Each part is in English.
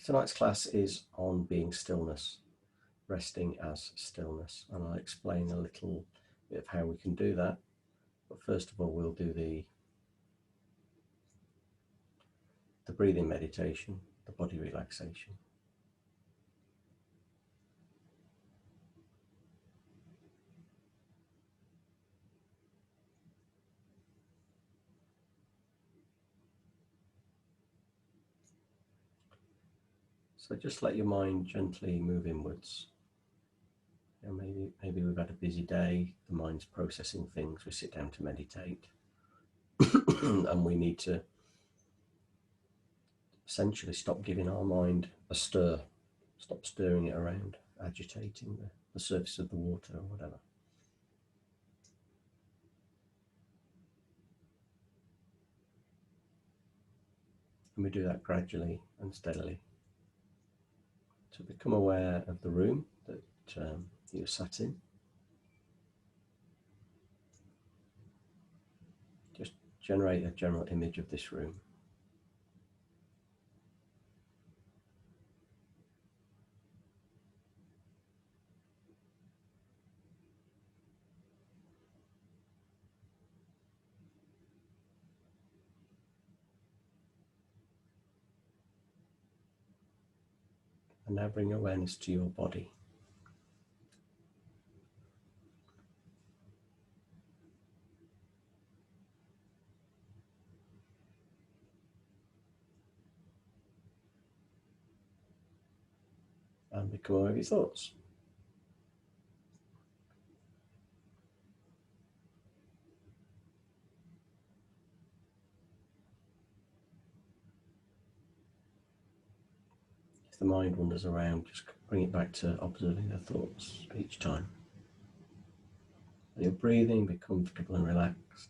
Tonight's class is on being stillness, resting as stillness, and I'll explain a little bit of how we can do that. But first of all, we'll do the breathing meditation, the body relaxation. So just let your mind gently move inwards. Maybe we've had a busy day, the mind's processing things, we sit down to meditate, and we need to essentially stop giving our mind a stir, stop stirring it around, agitating the surface of the water or whatever. And we do that gradually and steadily. So become aware of the room that you're sat in. Just generate a general image of this room. And now bring awareness to your body. And become aware of your thoughts. If the mind wanders around, just bring it back to observing the thoughts each time. Let your breathing be comfortable and relaxed.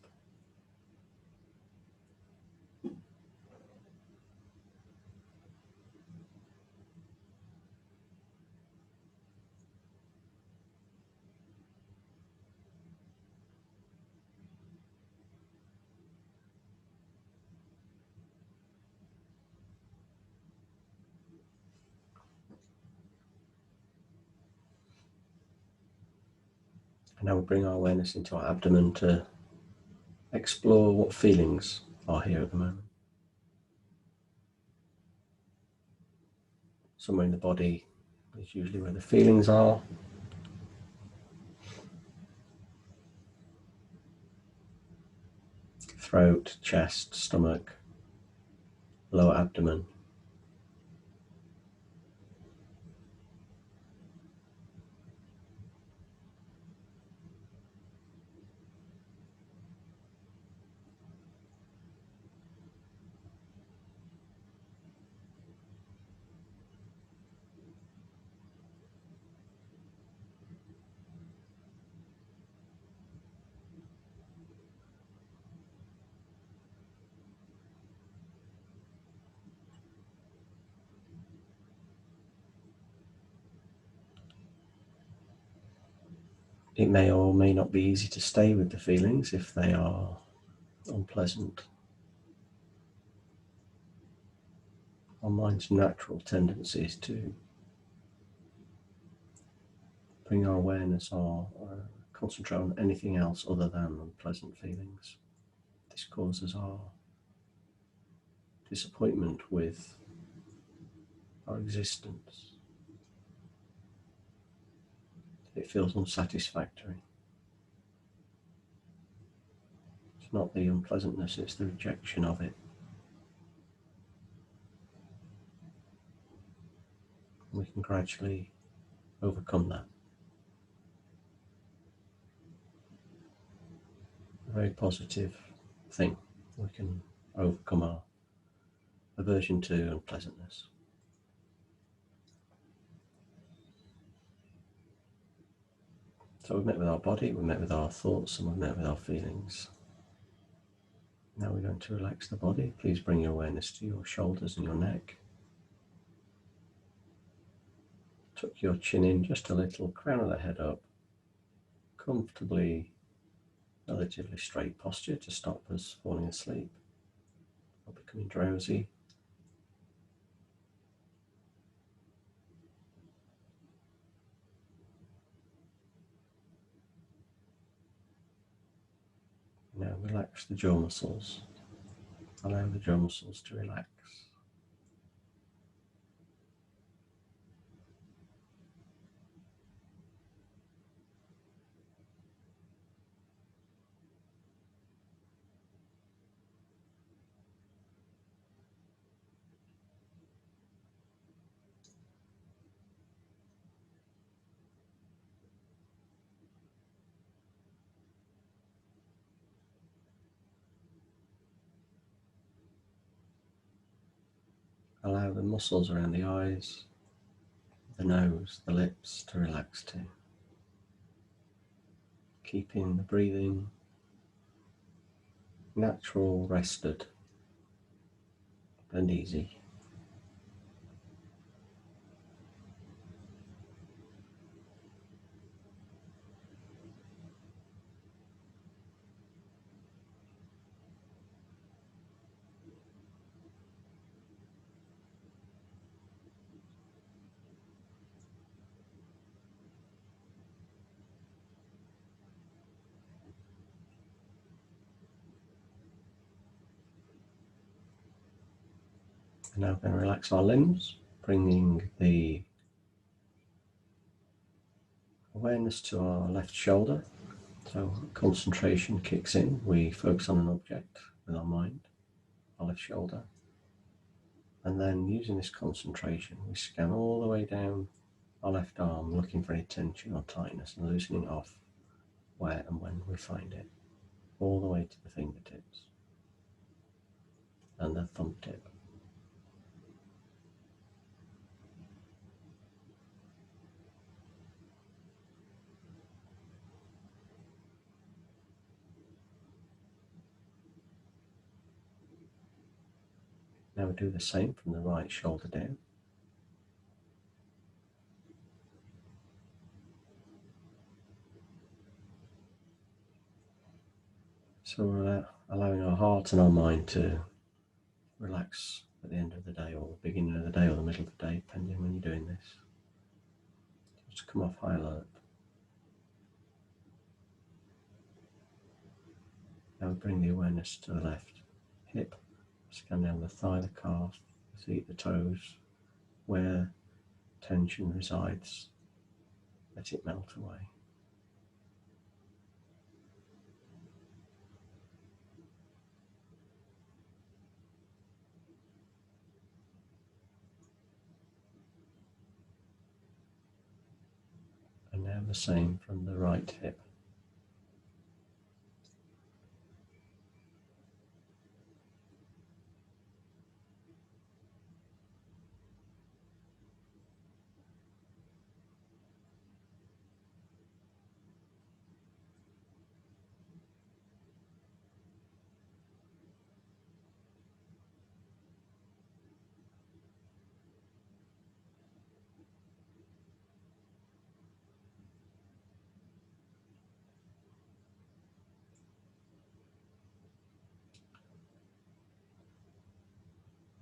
And now we bring our awareness into our abdomen to explore what feelings are here at the moment. Somewhere in the body is usually where the feelings are. Throat, chest, stomach, lower abdomen. It may or may not be easy to stay with the feelings if they are unpleasant. Our mind's natural tendency is to bring our awareness or concentrate on anything else other than unpleasant feelings. This causes our disappointment with our existence. It feels unsatisfactory. It's not the unpleasantness, it's the rejection of it. We can gradually overcome that. A very positive thing. We can overcome our aversion to unpleasantness. So we've met with our body, we've met with our thoughts, and we've met with our feelings. Now we're going to relax the body. Please bring your awareness to your shoulders and your neck. Tuck your chin in just a little, crown of the head up. Comfortably, relatively straight posture to stop us falling asleep or becoming drowsy. relax the jaw muscles. Allow the jaw muscles to relax. Allow the muscles around the eyes, the nose, the lips to relax too. Keeping the breathing natural, rested, and easy. We're now going to relax our limbs, bringing the awareness to our left shoulder. So concentration kicks in. We focus on an object with our mind, our left shoulder. And then using this concentration, we scan all the way down our left arm, looking for any tension or tightness and loosening off where and when we find it, all the way to the fingertips and the thumb tip. Now we do the same from the right shoulder down. So we're allowing our heart and our mind to relax at the end of the day, or the beginning of the day, or the middle of the day, depending when you're doing this. Just come off high alert. Now we bring the awareness to the left hip, scan down the thigh, the calf, the feet, the toes, where tension resides. Let it melt away. And now the same from the right hip.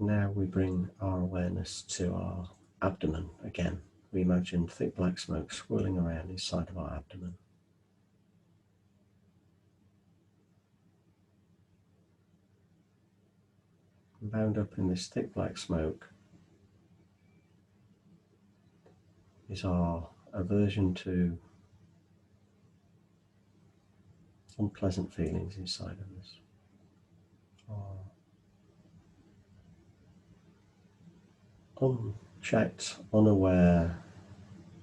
Now we bring our awareness to our abdomen again. We imagine thick black smoke swirling around inside of our abdomen. And bound up in this thick black smoke is our aversion to unpleasant feelings inside of us. Our unchecked, unaware,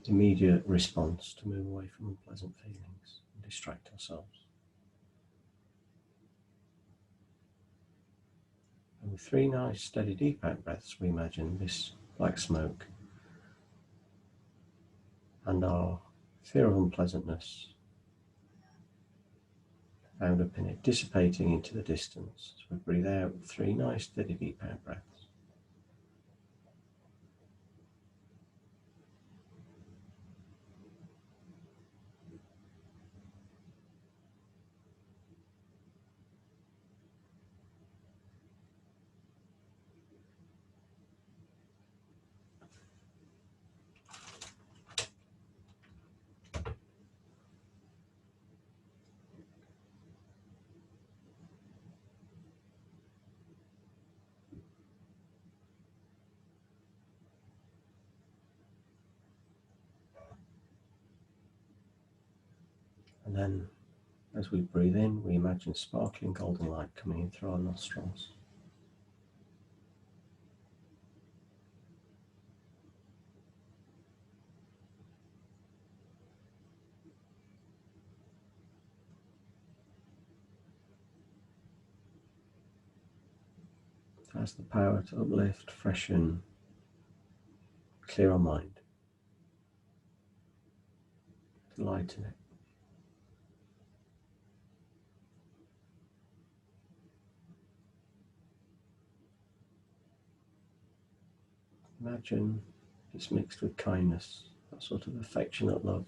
immediate response to move away from unpleasant feelings and distract ourselves. And with 3 nice, steady, deep out breaths, we imagine this black smoke and our fear of unpleasantness bound up in it, dissipating into the distance. So we breathe out 3 nice, steady, deep out breaths. then as we breathe in, we imagine sparkling golden light coming in through our nostrils. It has the power to uplift, freshen, clear our mind, to lighten it. Imagine it's mixed with kindness, that sort of affectionate love,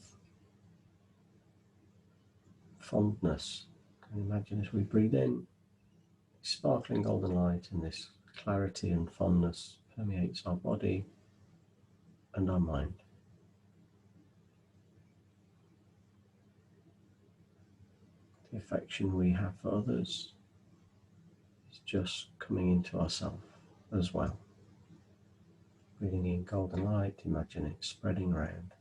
fondness. And imagine as we breathe in, sparkling golden light and this clarity and fondness permeates our body and our mind. The affection we have for others is just coming into ourselves as well. Breathing in golden light, imagine it spreading around,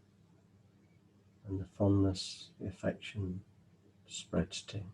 and the fondness, the affection spreads too.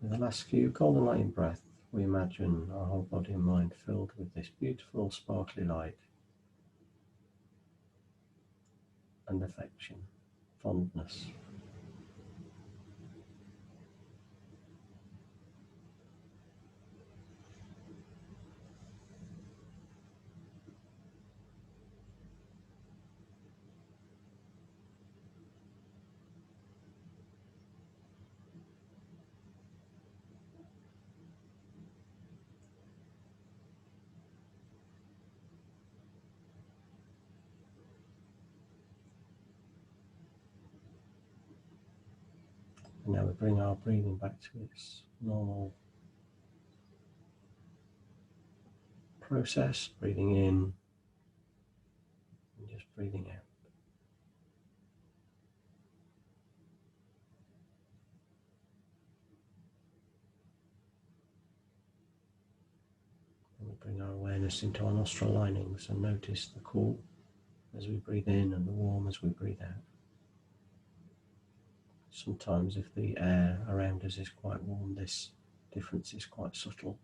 With the last few golden light in breath, we imagine our whole body and mind filled with this beautiful sparkly light and affection, fondness. And now we bring our breathing back to its normal process, breathing in and just breathing out. And we bring our awareness into our nostril linings and notice the cool as we breathe in and the warm as we breathe out. Sometimes if the air around us is quite warm, this difference is quite subtle.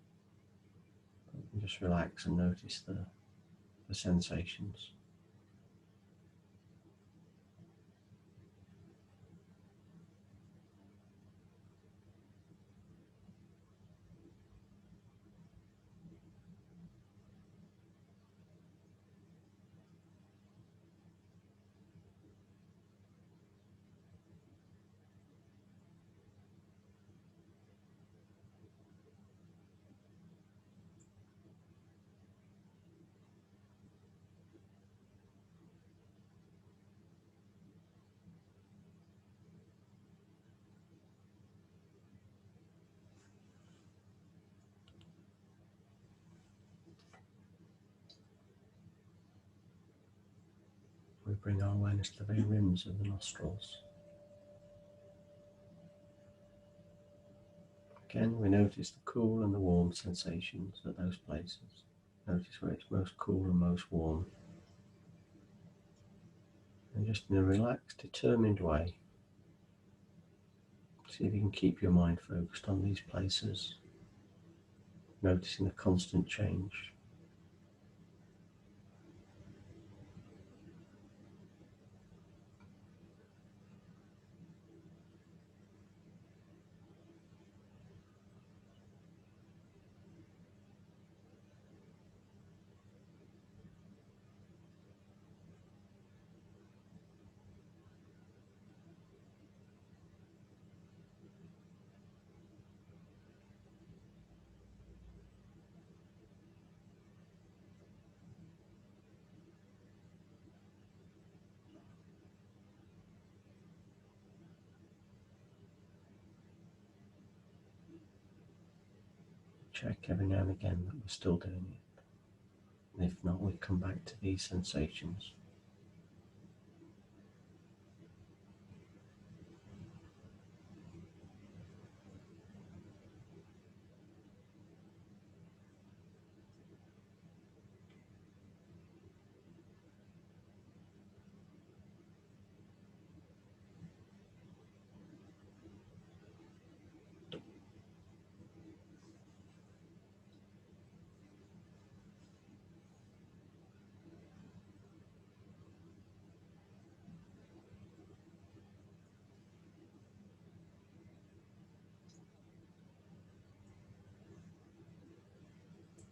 But we can just relax and notice the sensations. We bring our awareness to the very rims of the nostrils. Again, we notice the cool and the warm sensations at those places. Notice where it's most cool and most warm. And just in a relaxed, determined way, see if you can keep your mind focused on these places, noticing the constant change. check every now and again that we're still doing it. And if not, we come back to these sensations.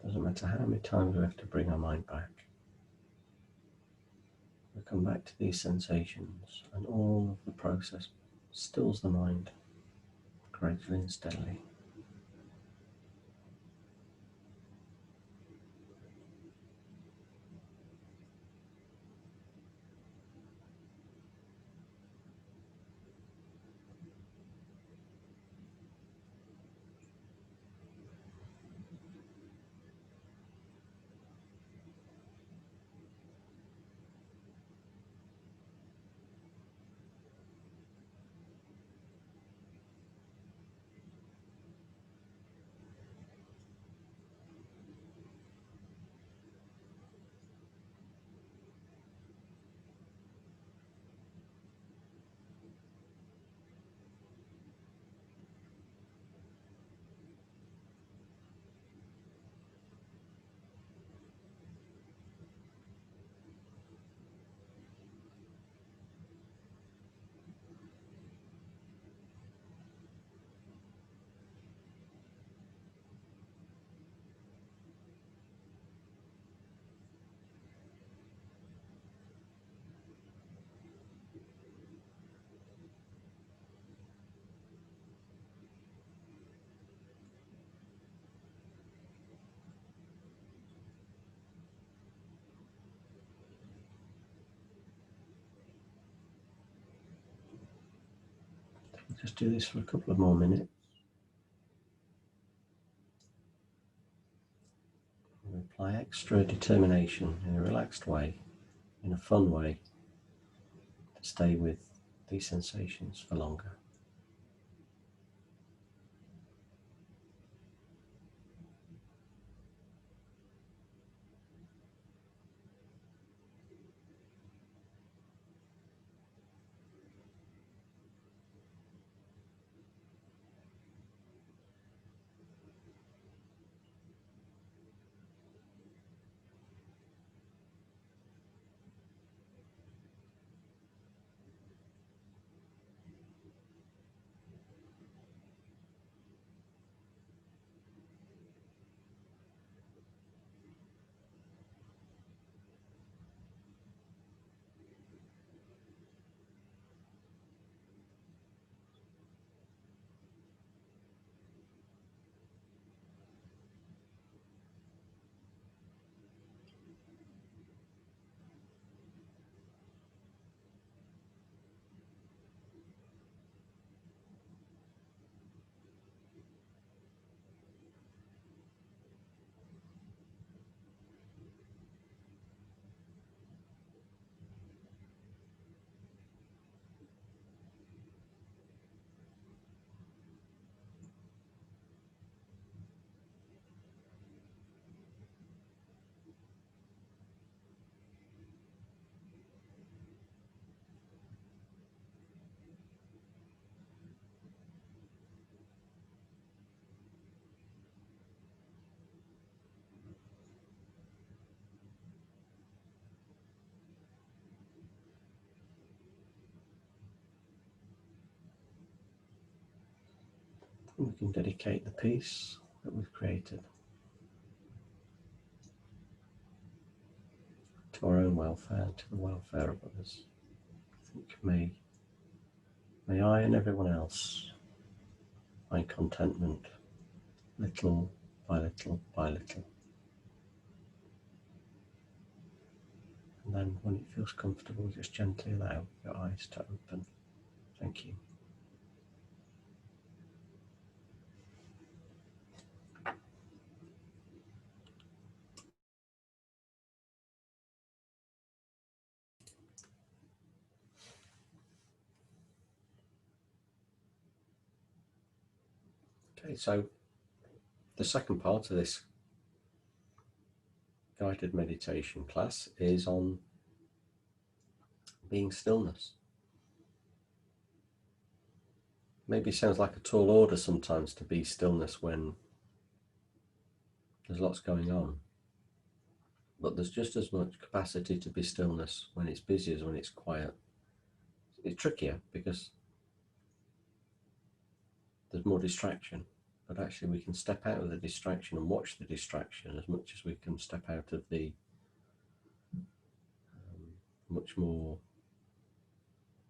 Doesn't matter how many times we have to bring our mind back. We come back to these sensations, and all of the process stills the mind gradually and steadily. Just do this for a couple of more minutes. We apply extra determination in a relaxed way, in a fun way, to stay with these sensations for longer. And we can dedicate the peace that we've created to our own welfare, to the welfare of others. I think may I and everyone else find contentment little by little by little. And then when it feels comfortable, just gently allow your eyes to open. Thank you. Okay, so the second part of this guided meditation class is on being stillness. Maybe it sounds like a tall order sometimes to be stillness when there's lots going on, but there's just as much capacity to be stillness when it's busy as when it's quiet. It's trickier because there's more distraction, but actually we can step out of the distraction and watch the distraction as much as we can step out of the much more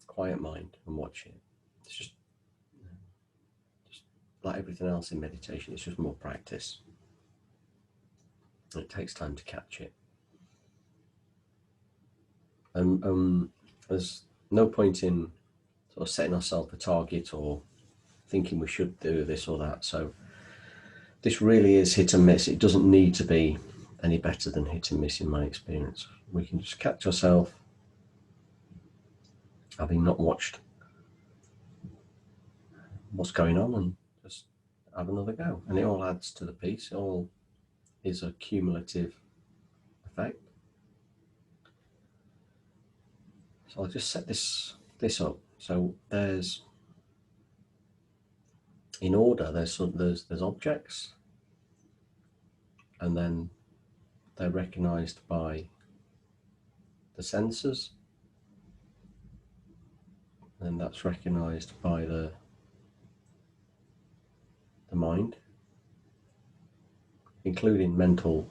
quiet mind and watch it. It's just like everything else in meditation, it's just more practice. And it takes time to catch it. And there's no point in sort of setting ourselves a target or thinking we should do this or that. So this really is hit and miss. It doesn't need to be any better than hit and miss in my experience. We can just catch ourselves having not watched what's going on and just have another go. And it all adds to the piece. It all is a cumulative effect. So I'll just set this up. So there's, in order, there's objects, and then they're recognized by the senses, and that's recognized by the mind, including mental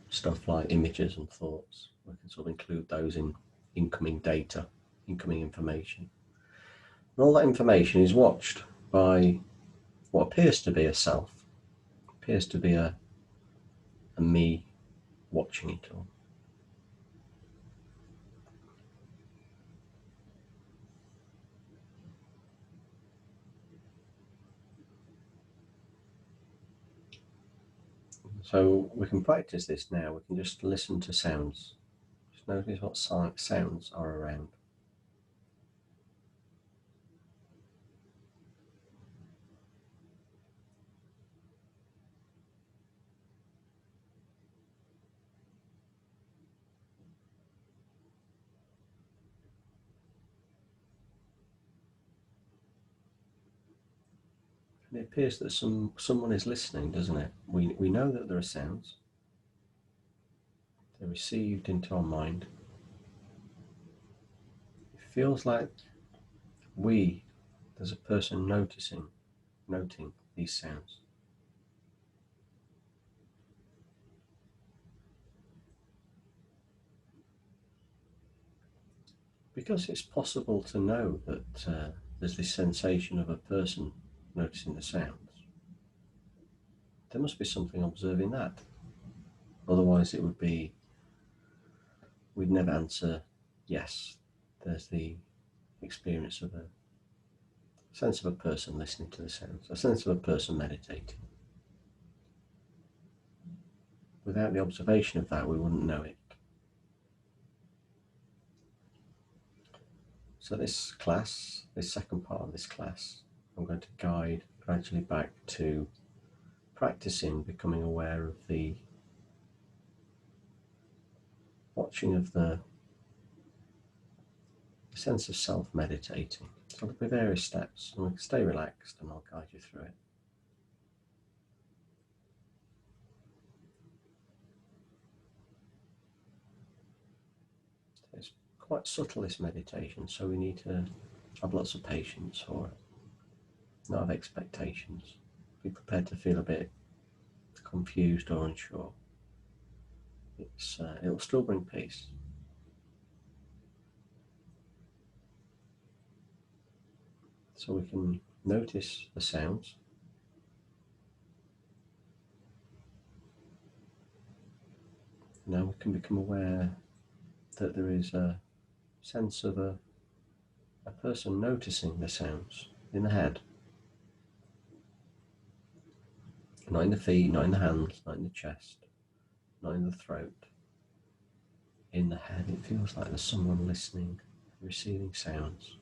stuff like images and thoughts. We can sort of include those in incoming data, incoming information. And all that information is watched by what appears to be a self, appears to be a me watching it all. So we can practice this now. We can just listen to sounds. Just notice what sounds are around. And it appears that someone is listening, doesn't it? We know that there are sounds. They're received into our mind. It feels like there's a person noting these sounds. Because it's possible to know that there's this sensation of a person noticing the sounds, there must be something observing that. Otherwise we'd never answer yes. There's the experience of a sense of a person listening to the sounds, a sense of a person meditating. Without the observation of that, we wouldn't know it. So this second part of this class, I'm going to guide gradually back to practicing becoming aware of the watching of the sense of self meditating. So there'll be various steps, and stay relaxed and I'll guide you through it. It's quite subtle, this meditation, so we need to have lots of patience for it, not have expectations. Be prepared to feel a bit confused or unsure. It'll still bring peace. So we can notice the sounds. Now we can become aware that there is a sense of a person noticing the sounds in the head. Not in the feet, not in the hands, not in the chest, not in the throat. In the head, it feels like there's someone listening, receiving sounds.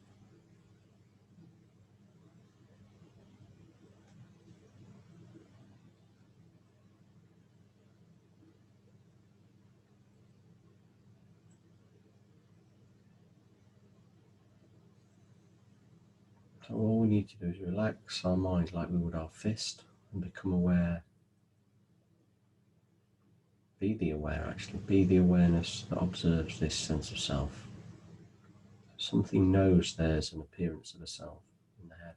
So all we need to do is relax our mind like we would our fist and become aware. Be the aware, actually. Be the awareness that observes this sense of self. Something knows there's an appearance of a self in the head.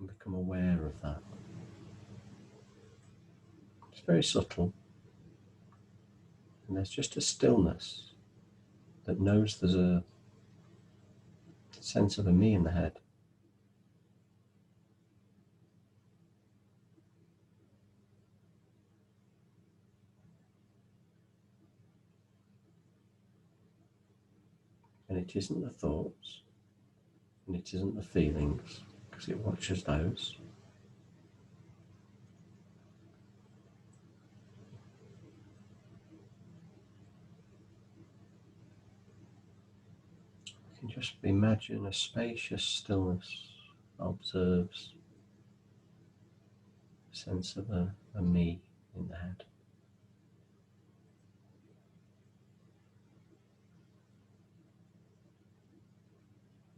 You can become aware of that. It's very subtle. And there's just a stillness that knows there's a sense of a me in the head. And it isn't the thoughts, and it isn't the feelings, because it watches those. You can just imagine a spacious stillness that observes a sense of a me in the head.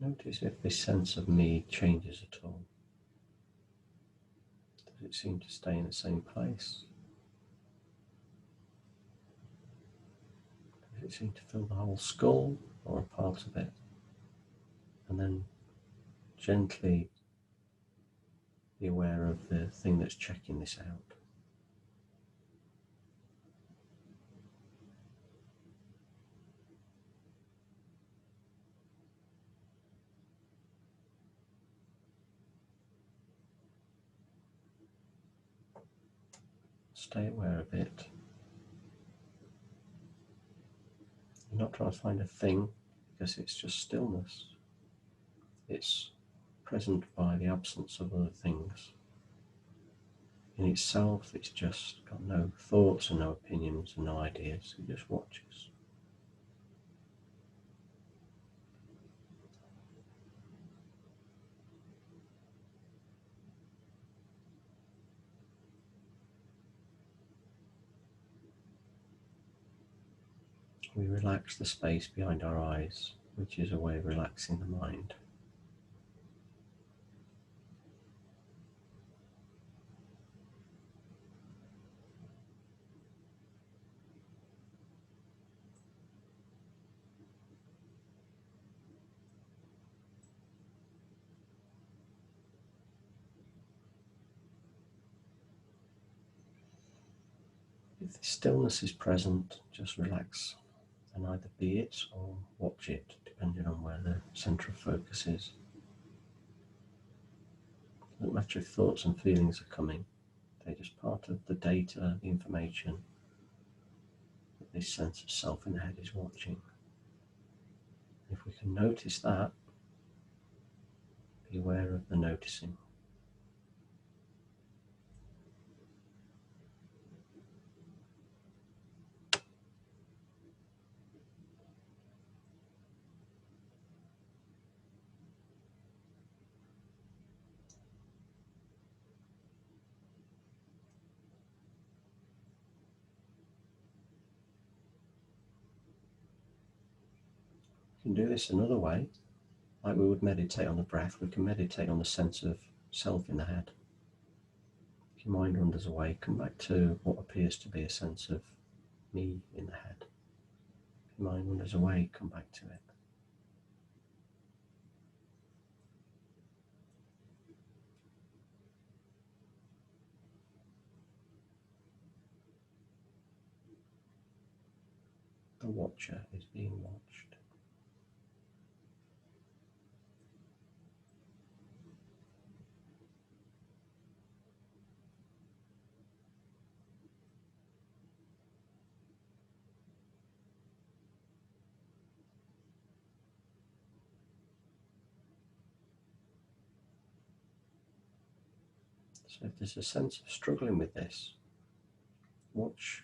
Notice if this sense of me changes at all. Does it seem to stay in the same place? Does it seem to fill the whole skull or a part of it? And then gently be aware of the thing that's checking this out. Stay aware of it. You're not trying to find a thing, because it's just stillness. It's present by the absence of other things. In itself, it's just got no thoughts and no opinions and no ideas. It just watches. We relax the space behind our eyes, which is a way of relaxing the mind. If the stillness is present, just relax and either be it or watch it, depending on where the centre of focus is. It doesn't matter if thoughts and feelings are coming, they're just part of the data, the information that this sense of self in the head is watching. If we can notice that, be aware of the noticing. We can do this another way, like we would meditate on the breath. We can meditate on the sense of self in the head. If your mind wanders away, come back to what appears to be a sense of me in the head. If your mind wanders away, come back to it. The watcher is being watched. So if there's a sense of struggling with this, watch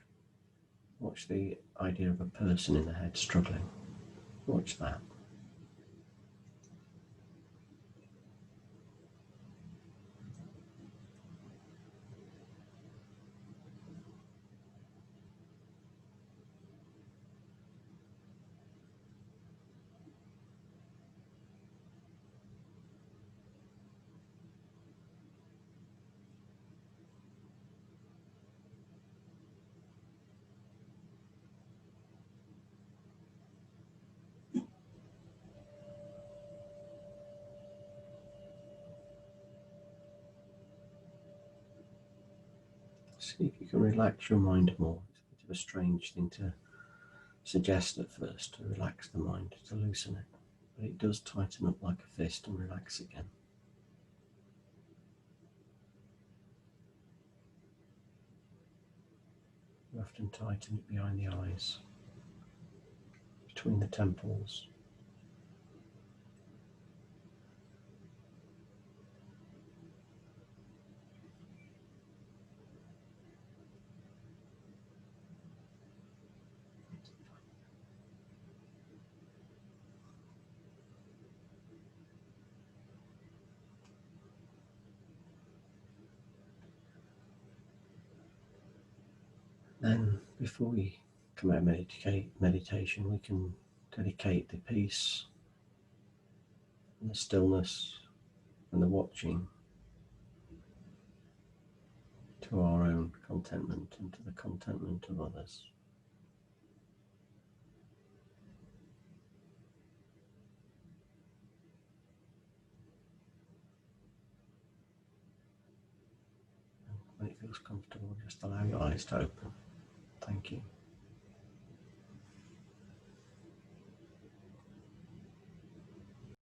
the idea of a person in the head struggling. Watch that. see if you can relax your mind more. It's a bit of a strange thing to suggest at first, to relax the mind, to loosen it. But it does tighten up like a fist and relax again. You often tighten it behind the eyes, between the temples. Then, before we come out of meditation, we can dedicate the peace and the stillness and the watching to our own contentment and to the contentment of others. When it feels comfortable, just allow your eyes to open. Thank you.